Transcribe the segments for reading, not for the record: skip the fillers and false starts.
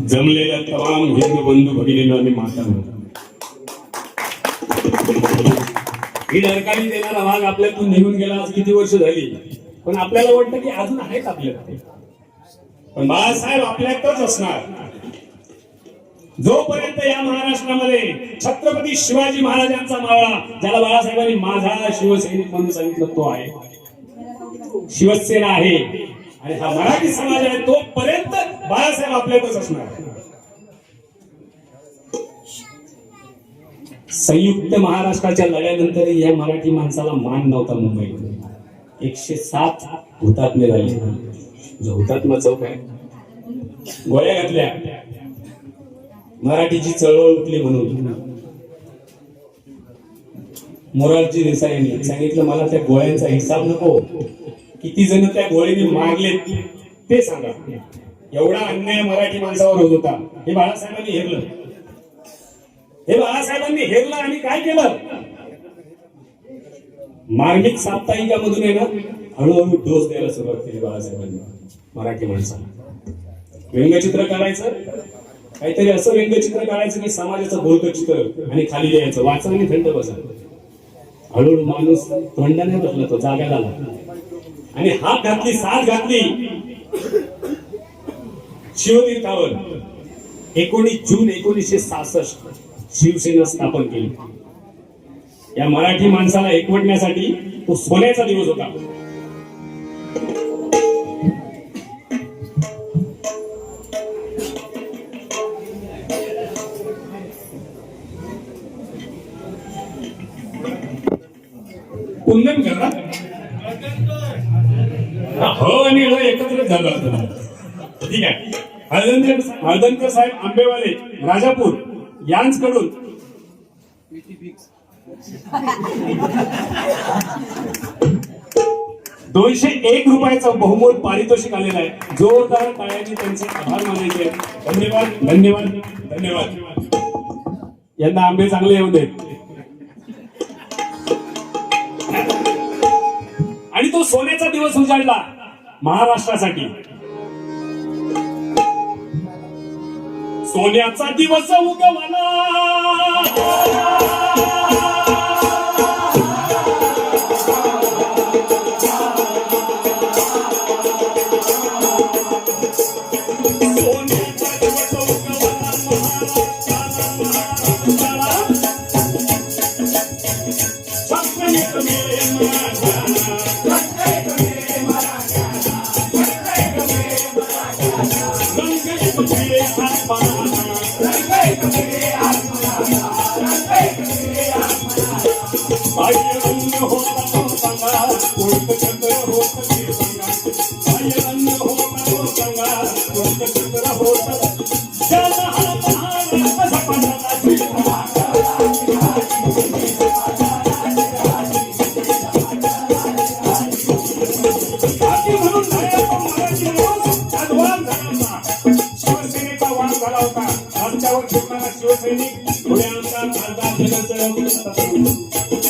जमलेल्या तमाम हिंदू बंधू भगिनींनो आणि मातांनो, ही डरकाळी देणारा भाग आपल्यातून निघून गेला. आज किती वर्ष झाली, पण आपल्याला वाटतं की अजून आहेत आपल्यात. पण बाळासाहेब आपल्यातच असणार जोपर्यंत या महाराष्ट्रामध्ये छत्रपती शिवाजी महाराजांचा मावळा, ज्याला बाळासाहेबांनी माझा शिवसैनिक म्हणून सांगितलं, तो आहे. शिवसेना आहे आणि हा मराठी समाज आहे, तोपर्यंत बाळासाहेब आपल्यातच असणार. संयुक्त महाराष्ट्राच्या लढ्यानंतर या मराठी माणसाला मान नव्हता. मुंबईत 107 हुतात्मे झाले. जो हुतात्मा चौक आहे, गोळ्या घातल्या, मराठीची चळवळ उठली म्हणून. मोरारजी देसाई यांनी सांगितलं, मला त्या गोळ्यांचा हिसाब नको, किती जण त्या गोळ्यांनी मारलेत ते सांगा. एवढा अन्याय मराठी माणसावर होत होता. हे बाळासाहेबांनी हेरलं. हे बाळासाहेबांनी हेरलं आणि काय केलं? मार्मिक साप्ताहिकामधून आहे ना, हळूहळू डोस द्यायला सुरुवात केली बाळासाहेबांनी मराठी माणसाला. व्यंगचित्र काढायचं, काहीतरी असं व्यंगचित्र काढायचं की समाजाचं बोलकं चित्र, आणि खाली द्यायचं, वाचा आणि थंड बसा. हळूहळू माणूस तोंडाने बसला, तो जागा झाला आणि हात घातली, साथ घातली शिवतीर्थावर. 19 जून 1966 शिवसेना स्थापन केली. या मराठी माणसाला एकवटण्यासाठी तो सोन्याचा दिवस होता. कुंदन करा हो आणि हो एकत्र झालं होतं. ठीक आहे. हळदणकर साहेब आंबेवाले राजापूर यांच्याकडून 201 रुपयाचं बहुमोल पारितोषिक आलेलं आहे. जोरदार टाळ्यांनी त्यांचे आभार मानायचे. धन्यवाद धन्यवाद धन्यवाद. यंदा आंबे चांगले येऊ देत. आणि तो सोन्याचा दिवस उजाडला महाराष्ट्रासाठी. सोन्याचा दिवस उगवला,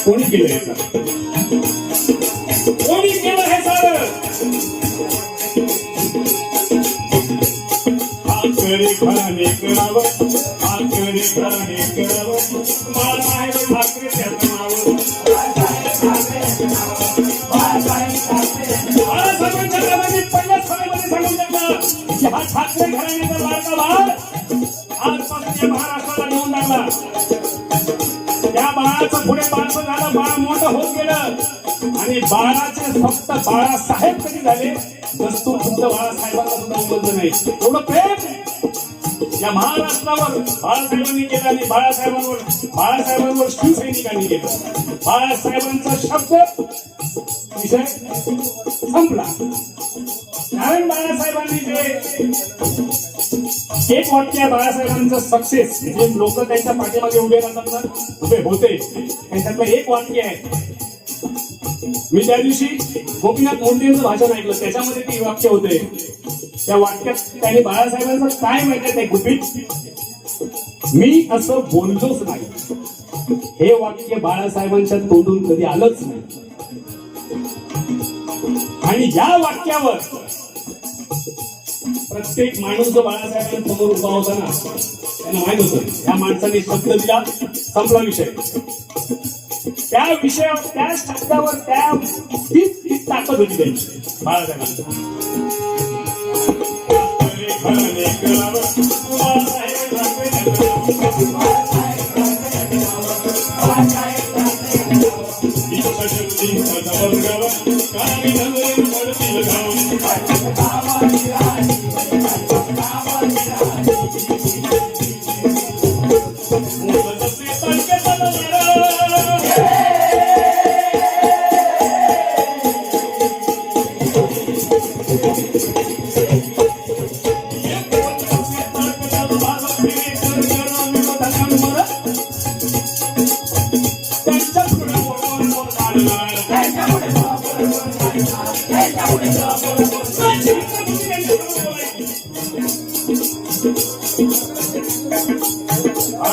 कोणी केलं? कोणी केलं हे सारं? आकरे घराणे करावं, आकरे घराणे करावं, बाळासाहेब ठाकरे त्याचं नाव. बाळासाहेबांच्या नावाने पहिल्याच सभेमध्ये सांगून टाकलं की हा ठाकरे घराण्याचा लाडका बाळ आजपासून या महाराष्ट्राला घेऊन टाकला. त्या बाळाचं पुढे बाळसं झालं, बाळ मोठं होत गेलं आणि बाळाचे फक्त बाळासाहेब कधी झाले, दस्तूर फक्त बाळासाहेबांना सुद्धा उमजलं नाही. एवढं प्रेम या महाराष्ट्रावर बाळासाहेबांनी केलं आणि बाळासाहेबांवर शिवसैनिकांनी केलं. बाळासाहेबांचा शब्द विषय संपला. कारण बाळासाहेबांनी जे एक वाक्य, बाळासाहेबांचं सक्सेस, जे लोक त्यांच्या पाठीमागे उभे राहतात ना, उभे होते, त्यांच्यातलं एक वाक्य आहे. मी त्या दिवशी गोपीनाथ मुंडेंचं भाषण ऐकलं, त्याच्यामध्ये ती वाक्य होते. त्या वाक्यात त्याने बाळासाहेबांचं काय माहिती आहे गुपित, मी असं बोललोच नाही, हे वाक्य बाळासाहेबांच्या तोंडून कधी आलंच नाही. आणि या वाक्यावर प्रत्येक माणूस जो बाळासाहेबांसमोर उभा होता ना, त्यांना माहित होतं या माणसाने शब्द दिला, संपला विषय. त्या विषयावर, त्या शब्दावर, त्या तीच ताकद होती त्यांची बाळासाहेबांची.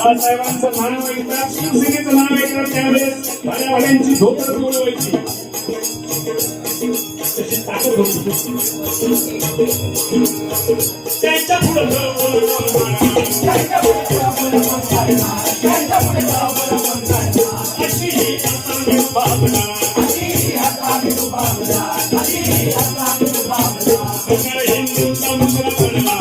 बाळासाहेबांचं नाव ऐकतात, शिवसेनेचं नाव ऐकतात त्यावेळेस भाड्यावाल्यांची धोतर बोलवायची तशी ताकद होती. त्यांच्या पुढे अशी भावना हिंदूचा मुद्रा पडला.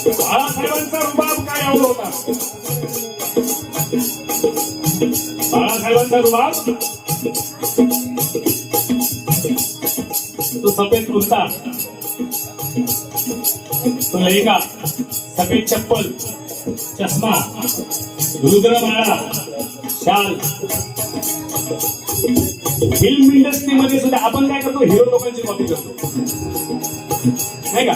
बाळासाहेबांचा रुबाब काय एवढा होता? बाळासाहेबांचा रुबाब तो सफेद कुर्ता, तो लेहंगा, सफेद चप्पल, चष्मा, रुद्रमाळा, शाल. फिल्म इंडस्ट्रीमध्ये सुद्धा आपण काय करतो, हिरो लोकांची कॉपी करतो नाही का?